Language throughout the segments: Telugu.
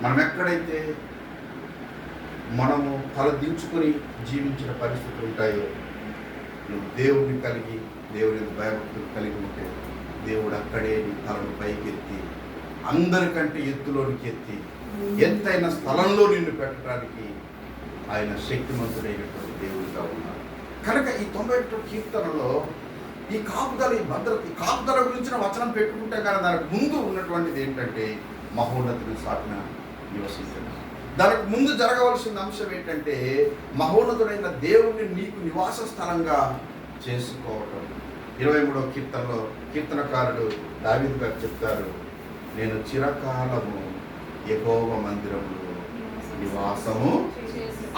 మనం ఎక్కడైతే మనము తలదించుకొని జీవించిన పరిస్థితులు ఉంటాయో, నువ్వు దేవుడిని కలిగి దేవుని భయభక్తులు కలిగి ఉంటే దేవుడు అక్కడే నీ తలను పైకెత్తి అందరికంటే ఎత్తులోనికి ఎత్తి ఎత్తైన స్థలంలో నిన్ను పెట్టడానికి ఆయన శక్తిమంతుడైనటువంటి దేవుడిగా ఉన్నారు. కనుక ఈ 91 కీర్తనలో ఈ కాపుదల, ఈ భద్రత, ఈ కాపుదల గురించిన వచనం పెట్టుకుంటే కానీ దానికి ముందు ఉన్నటువంటిది ఏంటంటే మహోన్నతుని సాటిన నివసించడం. దానికి ముందు జరగవలసిన అంశం ఏంటంటే మహోన్నతుడైన దేవుణ్ణి నీకు నివాస స్థలంగా చేసుకోవటం. 23వ కీర్తనలో కీర్తనకారుడు దావీదు గారు చెప్తారు, నేను చిరకాలము యెహోవా మందిరములో నివాసము.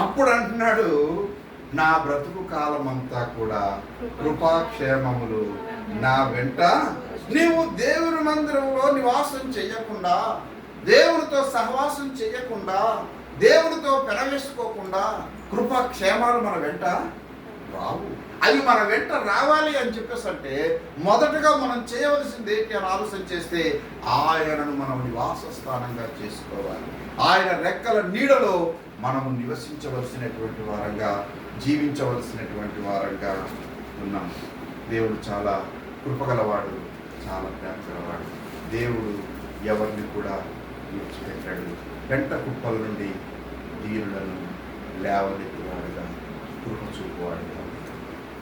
అప్పుడు అంటున్నాడు, నా బ్రతుకు కాలం అంతా కూడా కృపాక్షేమములు నా వెంట. నీవు దేవుని మందిరంలో నివాసం చేయకుండా, దేవునితో సహవాసం చేయకుండా, దేవునితో పెనవేసుకోకుండా కృపాక్షేమాలు మన వెంట రావు. అవి మన వెంట రావాలి అని చెప్పేసి అంటే మొదటగా మనం చేయవలసింది ఏంటి అని ఆలోచన చేస్తే ఆయనను మనం నివాస స్థానంగా చేసుకోవాలి. ఆయన రెక్కల నీడలో మనము నివసించవలసినటువంటి వారంగా, జీవించవలసినటువంటి వారంగా ఉన్నాం. దేవుడు చాలా కృపగలవాడు, చాలా ప్రేమగలవాడు. దేవుడు ఎవరిని కూడా విడిచిపెట్టాడు. వెంట కుప్పల నుండి దీనులను లేవనెత్తువాడుగా, కృప చూపువాడుగా.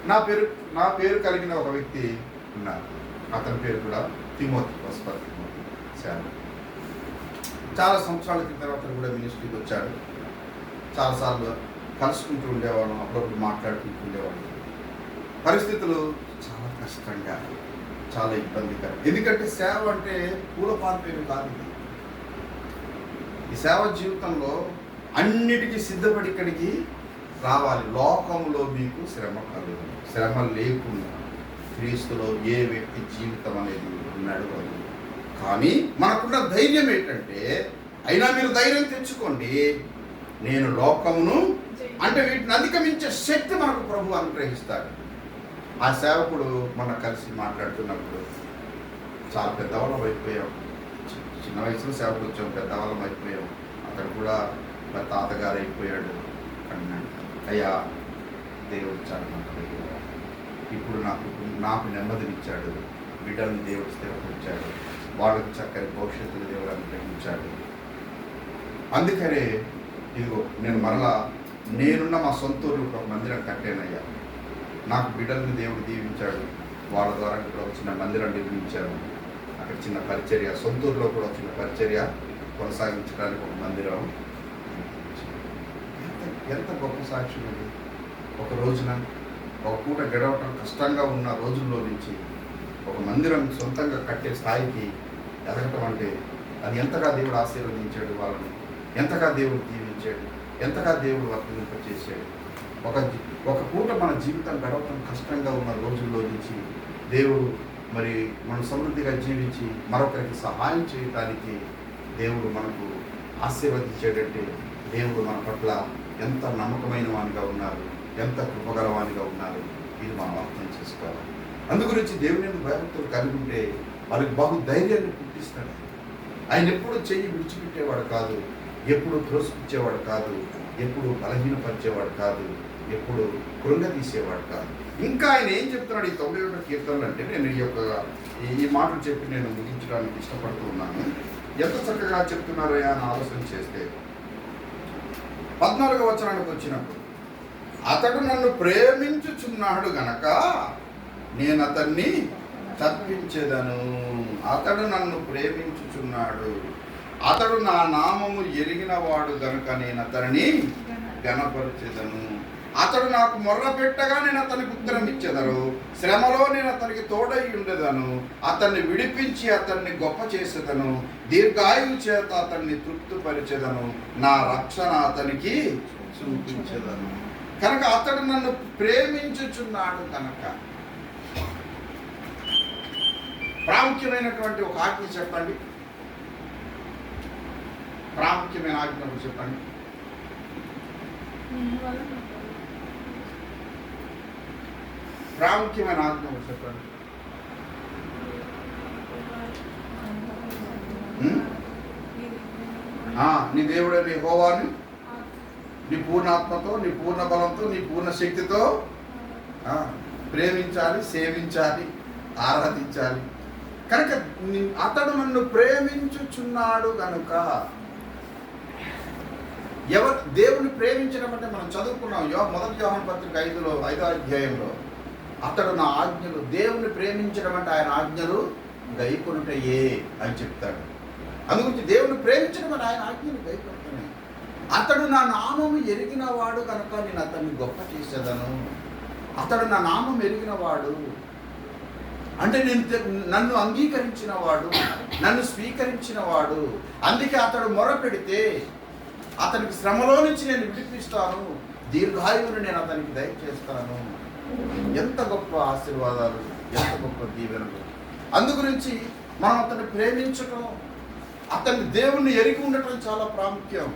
నా పేరు కలిగిన ఒక వ్యక్తి ఉన్నారు. అతని పేరు కూడా తిమోతి, సేవ. చాలా సంవత్సరాల క్రితం అతను కూడా మినిస్ట్రీకి వచ్చాడు. చాలాసార్లు కలుసుకుంటూ ఉండేవాడు, అప్పుడప్పుడు మాట్లాడుకుంటూ ఉండేవాడు. పరిస్థితులు చాలా కష్టంగా, చాలా ఇబ్బందికరం. ఎందుకంటే సేవ అంటే పూలపాన్పేరు కాదు. ఈ సేవ జీవితంలో అన్నిటికీ సిద్ధపడి ఇక్కడికి రావాలి. లోకంలో మీకు శ్రమ కలుగు, శ్రమ లేకుండా క్రీస్తులో ఏ వ్యక్తి జీవితం అనేది నడవదు. కానీ మనకున్న ధైర్యం ఏంటంటే, అయినా మీరు ధైర్యం తెచ్చుకోండి, నేను లోకమును అంటే వీటిని అధిగమించే శక్తి మనకు ప్రభు అనుగ్రహిస్తాడు. ఆ సేవకుడు మన కలిసి మాట్లాడుతున్నప్పుడు చాలా పెద్దవాళ్ళం అయిపోయాం, చిన్న వయసులో సేవకు వచ్చాం, పెద్దవాళ్ళం అయిపోయాం. అతను కూడా మా తాతగారు అయిపోయాడు అన్నాడు. అయ్యా, దేవుడు చాలా మంచిది, ఇప్పుడు నాకు నెమ్మదినిచ్చాడు, బిడ్డలను దేవుడు స్థిరపరిచాడు, వాళ్ళకు చక్కని భవిష్యత్తును దేవుడు అనుగ్రహించాడు. అందుకనే ఇదిగో నేను మరలా నేనున్న మా సొంత ఊరు ఒక మందిరం కట్టానయ్యా, నాకు బిడ్డలను దేవుడు దీవించాడు, వాళ్ళ ద్వారా ఇక్కడ ఒక చిన్న మందిరం నిర్మించాను. అక్కడ చిన్న పరిచర్య, సొంత ఊరిలో కూడా చిన్న పరిచర్య కొనసాగించడానికి ఒక మందిరం. ఎంత గొప్ప సాక్ష్యం ఇది! ఒక రోజున ఒక పూట గడవటం కష్టంగా ఉన్న రోజుల్లో నుంచి ఒక మందిరం సొంతంగా కట్టే స్థాయికి ఎదగటం అంటే అది ఎంతగా దేవుడు ఆశీర్వదించాడు, వాళ్ళని ఎంతగా దేవుడు దీవించాడు, ఎంతగా దేవుడు వర్తింపచేశాడు. ఒక పూట మన జీవితం గడవటం కష్టంగా ఉన్న రోజుల్లో నుంచి దేవుడు మరి మనం సమృద్ధిగా జీవించి మరొకరికి సహాయం చేయడానికి దేవుడు మనకు ఆశీర్వదించాడంటే దేవుడు మన పట్ల ఎంత నమ్మకమైన వానిగా ఉన్నారు, ఎంత కృపగలవానిగా ఉన్నారు, ఇది మనం అర్థం చేసుకోవాలి. అందుగురించి దేవుని భయభక్తులు కలిగి ఉంటే వాళ్ళకి బహు ధైర్యాన్ని పుట్టిస్తాడు. ఆయన ఎప్పుడు చెయ్యి విడిచిపెట్టేవాడు కాదు, ఎప్పుడు త్రోసిపుచ్చేవాడు కాదు, ఎప్పుడు బలహీనపరిచేవాడు కాదు, ఎప్పుడు కృంగతీసేవాడు కాదు. ఇంకా ఆయన ఏం చెప్తున్నాడు ఈ 91 కీర్తనలు అంటే, నేను ఈ మాటలు చెప్పి నేను ముగించడానికి ఇష్టపడుతూ ఉన్నాను. ఎంత చక్కగా చెప్తున్నారయ్యా అని ఆలోచన చేస్తే 14వ వచనానికి వచ్చినప్పుడు, అతడు నన్ను ప్రేమించుచున్నాడు గనక నేను అతన్ని తప్పించేదను. అతడు నన్ను ప్రేమించుచున్నాడు, అతడు నా నామము ఎరిగినవాడు గనుక నేను అతనిని ఘనపరిచెదను. అతడు నాకు మొర్ర పెట్టగా నేను అతనికి ఉత్తరం ఇచ్చేదను, శ్రమలో నేను అతనికి తోడై ఉండేదను, అతన్ని విడిపించి అతన్ని గొప్ప చేసేదను, దీర్ఘాయువు చేత అతన్ని తృప్తిపరిచేదను, నా రక్షణ అతనికి చూపించేదను. కనుక అతడు నన్ను ప్రేమించుచున్నాడు కనుక. ప్రాముఖ్యమైనటువంటి ఒక ఆజ్ఞ చెప్పండి, ప్రాముఖ్యమైన ఆజ్ఞ చెప్పండి. ప్రాముఖ్యమైన ఆజ్ఞ చెప్పండి. నీ దేవుడైన యెహోవాను నీ పూర్ణ ఆత్మతో, నీ పూర్ణ బలంతో, నీ పూర్ణ శక్తితో ప్రేమించాలి, సేవించాలి, ఆరాధించాలి. కనుక అతడు నన్ను ప్రేమించుచున్నాడు కనుక. దేవుని ప్రేమించడం అంటే మనం చదువుకున్నాం. మొదటి యోహాను పత్రిక 5వ అధ్యాయంలో అతడు నా ఆజ్ఞలు, దేవుని ప్రేమించడం అంటే ఆయన ఆజ్ఞలు గైకొనుటయే అని చెప్తాడు. అందుగురించి దేవుని ప్రేమించడం అంటే ఆయన ఆజ్ఞలు గైకొనుటనే. అతడు నా నామము ఎరిగినవాడు కనుక నేను అతన్ని గొప్ప చేసేదను. అతడు నా నామం ఎరిగినవాడు అంటే నన్ను అంగీకరించినవాడు, నన్ను స్వీకరించినవాడు. అందుకే అతడు మొరపెడితే అతనికి శ్రమలో నుంచి నేను విడిపిస్తాను, దీర్ఘాయువుని నేను అతనికి దయచేస్తాను. ఎంత గొప్ప ఆశీర్వాదాలు, ఎంత గొప్ప దీవెనలు. అందుగురించి మనం అతన్ని ప్రేమించటం, అతన్ని దేవుణ్ణి ఎరిగి ఉండటం చాలా ప్రాముఖ్యం.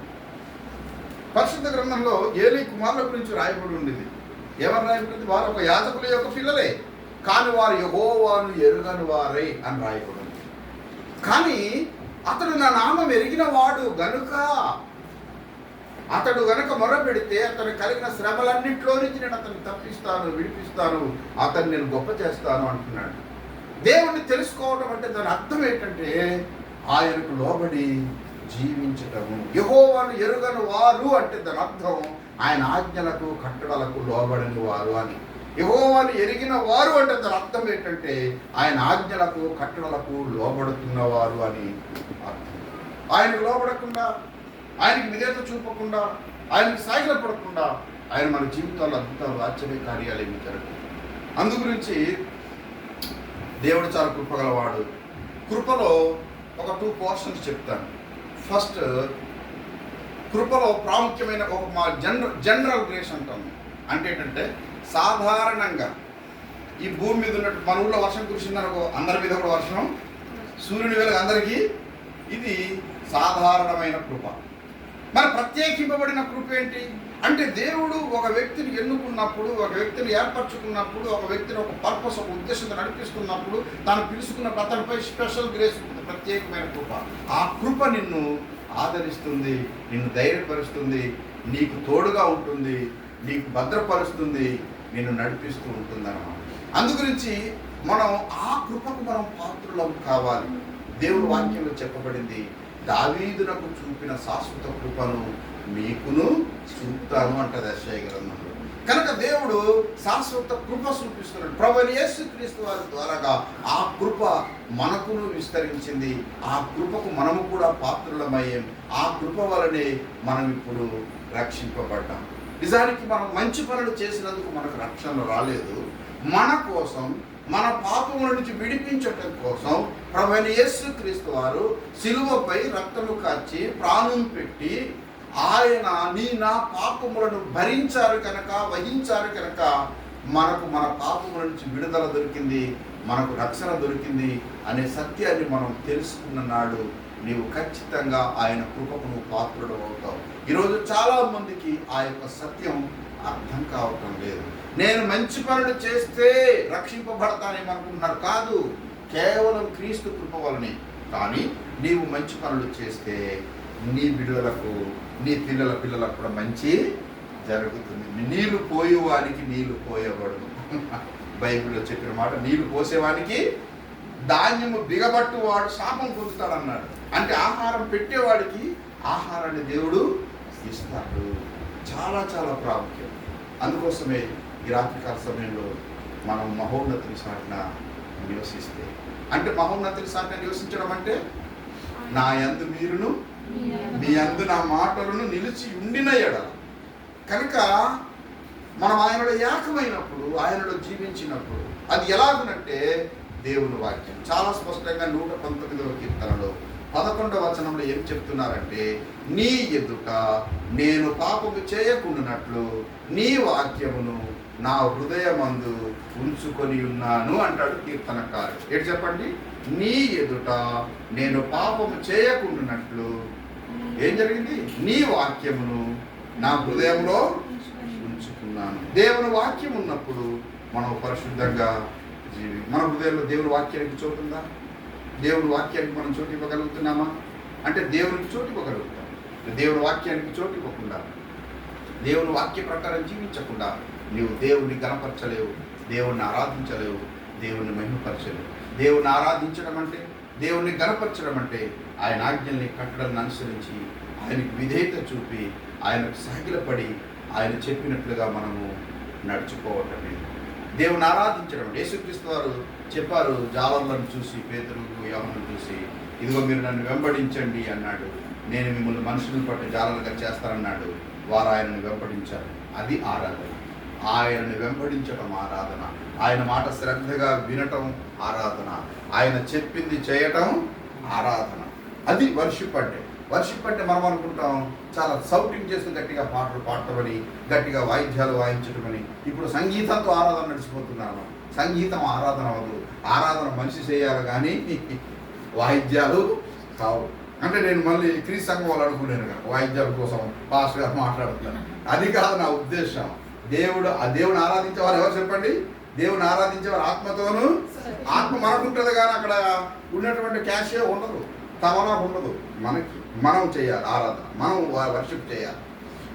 పరిశుద్ధ గ్రంథంలో ఏలీ కుమారుల గురించి రాయబడి ఉండేది. ఎవరు రాయబడింది? వారు ఒక యాజకుల యొక్క పిల్లలే, కానీ వారు యెహోవాను ఎరుగని వారే అని రాయబడింది. కానీ అతడు నా నామం ఎరిగిన వాడు గనుక, అతడు గనుక మొరపెడితే అతను కలిగిన శ్రమలన్నింటిలో నుంచి నేను అతన్ని తప్పిస్తాను, విడిపిస్తాను, అతన్ని నేను గొప్ప చేస్తాను అంటున్నాడు. దేవుణ్ణి తెలుసుకోవడం అంటే దాని అర్థం ఏంటంటే ఆయనకు లోబడి జీవించటము. యెహోవాను ఎరుగని వారు అంటే దాని అర్థం ఆయన ఆజ్ఞలకు కట్టడలకు లోబడని వారు అని. యెహోవాను ఎరిగిన వారు అంటే దాని అర్థం ఏంటంటే ఆయన ఆజ్ఞలకు కట్టడలకు లోబడుతున్నవారు అని అర్థం. ఆయనకు లోబడకుండా, ఆయనకి విధేయత చూపకుండా, ఆయనకి సాగిలపడకుండా ఆయన మన జీవితాల్లో అద్భుతాలు, ఆశ్చర్య కార్యాలు ఏమి జరుగుతాయి. అందుగురించి దేవుడు చాలా కృపగలవాడు. కృపలో ఒక 2 పోర్షన్స్ చెప్తాను. ఫస్ట్, కృపలో ప్రాముఖ్యమైన ఒక జనరల్ గ్రేస్ అంటాం. అంటే ఏంటంటే సాధారణంగా ఈ భూమి మీద ఉన్నట్టు మన ఊళ్ళో వర్షం కురిసిందనుకో, అందరి మీద కూడా వర్షం, సూర్యుని వేళ అందరికీ, ఇది సాధారణమైన కృప. మరి ప్రత్యేకింపబడిన కృప ఏంటి అంటే దేవుడు ఒక వ్యక్తిని ఎన్నుకున్నప్పుడు, ఒక వ్యక్తిని ఏర్పరచుకున్నప్పుడు, ఒక వ్యక్తిని ఒక పర్పస్, ఒక ఉద్దేశంతో నడిపిస్తున్నప్పుడు, తాను పిలుచుకున్నప్పుడు అతనిపై స్పెషల్ గ్రేస్ ఉంటుంది, ప్రత్యేకమైన కృప. ఆ కృప నిన్ను ఆదరిస్తుంది, నిన్ను ధైర్యపరుస్తుంది, నీకు తోడుగా ఉంటుంది, నీకు భద్రపరుస్తుంది, నిన్ను నడిపిస్తూ ఉంటుంది అన్నమాట. అందుగురించి మనం ఆ కృపకు మనం పాత్రులం కావాలి. దేవుని వాక్యంలో చెప్పబడింది, దావీదునకు చూపిన శాశ్వత కృపను మీకును చూపుతాను అంటది యెషయా గ్రంథంలో. కనుక దేవుడు శాశ్వత కృప చూపిస్తున్నాడు. ప్రభువైన యేసుక్రీస్తు వారి ద్వారాగా ఆ కృప మనకును విస్తరించింది. ఆ కృపకు మనము కూడా పాత్రులమయ్యాం. ఆ కృప వలనే మనం ఇప్పుడు రక్షింపబడ్డాం. నిజానికి మనం మంచి పనులు చేసినందుకు మనకు రక్షణ రాలేదు. మన కోసం, మన పాపముల నుంచి విడిపించటం కోసం ప్రభువైన యేసుక్రీస్తు వారు సిలువపై రక్తము కార్చి ప్రాణం పెట్టి ఆయన నా పాపములను భరించారు కనుక, వహించారు కనుక మనకు మన పాపముల నుంచి విడుదల దొరికింది, మనకు రక్షణ దొరికింది అనే సత్యాన్ని మనం తెలుసుకున్న నాడు నీవు ఖచ్చితంగా ఆయన కృపకు నువ్వు పాత్రుడు అవుతావు. ఈరోజు చాలా మందికి ఆ యొక్క సత్యం అర్థం కావటం లేదు. నేను మంచి పనులు చేస్తే రక్షింపబడతానేమనుకుంటున్నారు. కాదు, కేవలం క్రీస్తు కృప వలనే. కానీ నీవు మంచి పనులు చేస్తే నీ బిడ్డలకు, నీ పిల్లలకు కూడా మంచి జరుగుతుంది. నీళ్లు పోయేవానికి నీళ్లు పోయబడదు. బైబిల్లో చెప్పిన మాట, నీళ్లు పోసేవానికి ధాన్యము బిగబట్టువాడు శాపం పొందుతాడు అన్నాడు. అంటే ఆహారం పెట్టేవాడికి ఆహారాన్ని దేవుడు ఇస్తాడు. చాలా చాలా ప్రాముఖ్యం. అందుకోసమే ఈ రాత్రికాల సమయంలో మనం మహోన్నతుని సాటిన నివసిస్తే, అంటే మహోన్నతుని సాటిన నివసించడం అంటే నా యందు మీరును, మీ యందు నా మాటలను నిలిచి ఉండిన ఎడల. కనుక మనం ఆయనలో ఏకమైనప్పుడు, ఆయనలో జీవించినప్పుడు అది ఎలాగునంటే దేవుని వాక్యం చాలా స్పష్టంగా 119వ కీర్తనలో 11వ వచనంలో ఏం చెప్తున్నారంటే, నీ ఎదుట నేను పాపము చేయకుండానట్లు నీ వాక్యమును నా హృదయమందు ఉంచుకొని ఉన్నాను అంటాడు కీర్తనకారుడు. ఏంటి చెప్పండి? నీ ఎదుట నేను పాపము చేయకుండానట్లు ఏం జరిగింది? నీ వాక్యమును నా హృదయంలో ఉంచుకున్నాను. దేవుని వాక్యం ఉన్నప్పుడు మనం పరిశుద్ధంగా మన హృదయంలో దేవుని వాక్యానికి చోటు ఉందా? దేవుని వాక్యానికి మనం చోటు ఇవ్వగలుగుతున్నామా? అంటే దేవునికి చోటు ఇవ్వగలుగుతాం. దేవుని వాక్యానికి చోటు ఇవ్వకుండా, దేవుని వాక్య ప్రకారం జీవించకుండా నీవు దేవుని గణపరచలేవు, దేవుణ్ణి ఆరాధించలేవు, దేవుణ్ణి మహిమపరచలేవు. దేవుణ్ణి ఆరాధించడం అంటే, దేవుణ్ణి గణపరచడం అంటే ఆయన ఆజ్ఞల్ని కట్టడాన్ని అనుసరించి ఆయనకు విధేయత చూపి ఆయనకు సాగిలపడి ఆయన చెప్పినట్లుగా మనము నడుచుకోవటమే. దేవుని ఆరాధించడం. యేసుక్రీస్తు వారు చెప్పారు జాలర్లను చూసి, పేతురు యోహాను చూసి, ఇదిగో మీరు నన్ను వెంబడించండి అన్నాడు, నేను మిమ్మల్ని మనుషులను పట్టు జాలరుగా చేస్తానన్నాడు. వారు ఆయనను వెంబడించారు. అది ఆరాధన. ఆయనను వెంబడించడం ఆరాధన. ఆయన మాట శ్రద్ధగా వినటం ఆరాధన. ఆయన చెప్పింది చేయటం ఆరాధన. అది వర్షిప్ అంటే. వర్షిప్ అంటే మనం అనుకుంటాం చాలా సౌటింగ్ చేస్తూ గట్టిగా పాటలు పాడటమని, గట్టిగా వాయిద్యాలు వాయించటమని. ఇప్పుడు సంగీతంతో ఆరాధన నడిచిపోతున్నాను. సంగీతం ఆరాధన అవ్వదు. ఆరాధన మనిషి చేయాలి కానీ వాయిద్యాలు కావు. అంటే నేను మళ్ళీ క్రీస్తు సంఘం వాళ్ళు అనుకున్నాను కదా, వాయిద్యాల కోసం పాస్టర్ గారు మాట్లాడుతున్నాను. అది కాదు నా ఉద్దేశం. దేవుని ఆరాధించేవారు ఎవరు చెప్పండి? దేవుని ఆరాధించేవారు ఆత్మతోనూ. ఆత్మ మనకు ఉంటుంది కానీ అక్కడ ఉన్నటువంటి క్యాషే ఉండదు, తమనా ఉండదు. మనం చేయాలి ఆరాధన, మనం వర్షిప్ చేయాలి.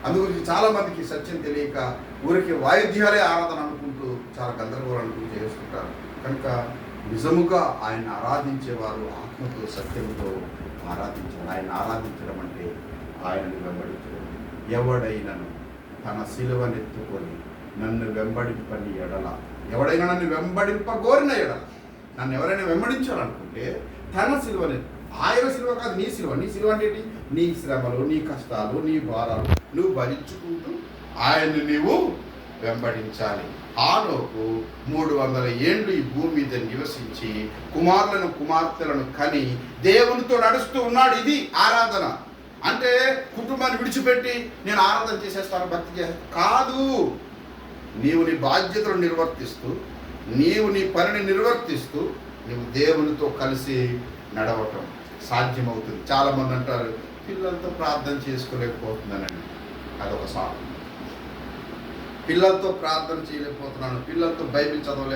అందుగురించి చాలామందికి సత్యం తెలియక ఊరికి వాయిద్యాలే ఆరాధన అనుకుంటూ చాలా గందరగోళం అనుకుంటూ చేసుకుంటారు. కనుక నిజముగా ఆయన ఆరాధించేవారు ఆత్మతో సత్యంతో ఆరాధించాలి. ఆయన ఆరాధించడం అంటే ఆయనను వెంబడించడం. ఎవడైనను తన సిలువనెత్తుకొని నన్ను వెంబడింపని ఎడల, ఎవడైనా నన్ను వెంబడింపగోరిన ఎడల, నన్ను ఎవరైనా వెంబడించాలనుకుంటే తన సిలువనెత్తు. ఆయన సిలువ కాదు, నీ సిలువ. నీ సిలువ అంటే ఏంటి? నీ శ్రమలు, నీ కష్టాలు, నీ భారాలు నువ్వు భరించుకుంటూ ఆయన్ని నీవు వెంబడించాలి. హానోకు 300 ఏళ్ళు ఈ భూమి మీద నివసించి కుమారులను కుమార్తెలను కని దేవునితో నడుస్తూ ఉన్నాడు. ఇది ఆరాధన అంటే. కుటుంబాన్ని విడిచిపెట్టి నేను ఆరాధన చేసేస్తాను, భక్తి చేస్తాను కాదు. నీవు నీ బాధ్యతలు నిర్వర్తిస్తూ, నీవు నీ పనిని నిర్వర్తిస్తూ నువ్వు దేవునితో కలిసి నడవటం సాధ్యమవుతుంది. చాలామంది అంటారు పిల్లలతో ప్రార్థన చేసుకోలేకపోతున్నానండి. అదొక సాకు. పిల్లలతో ప్రార్థన చేయలేకపోతున్నాను, పిల్లలతో బైబిల్ చదవలేకపోతున్నాను.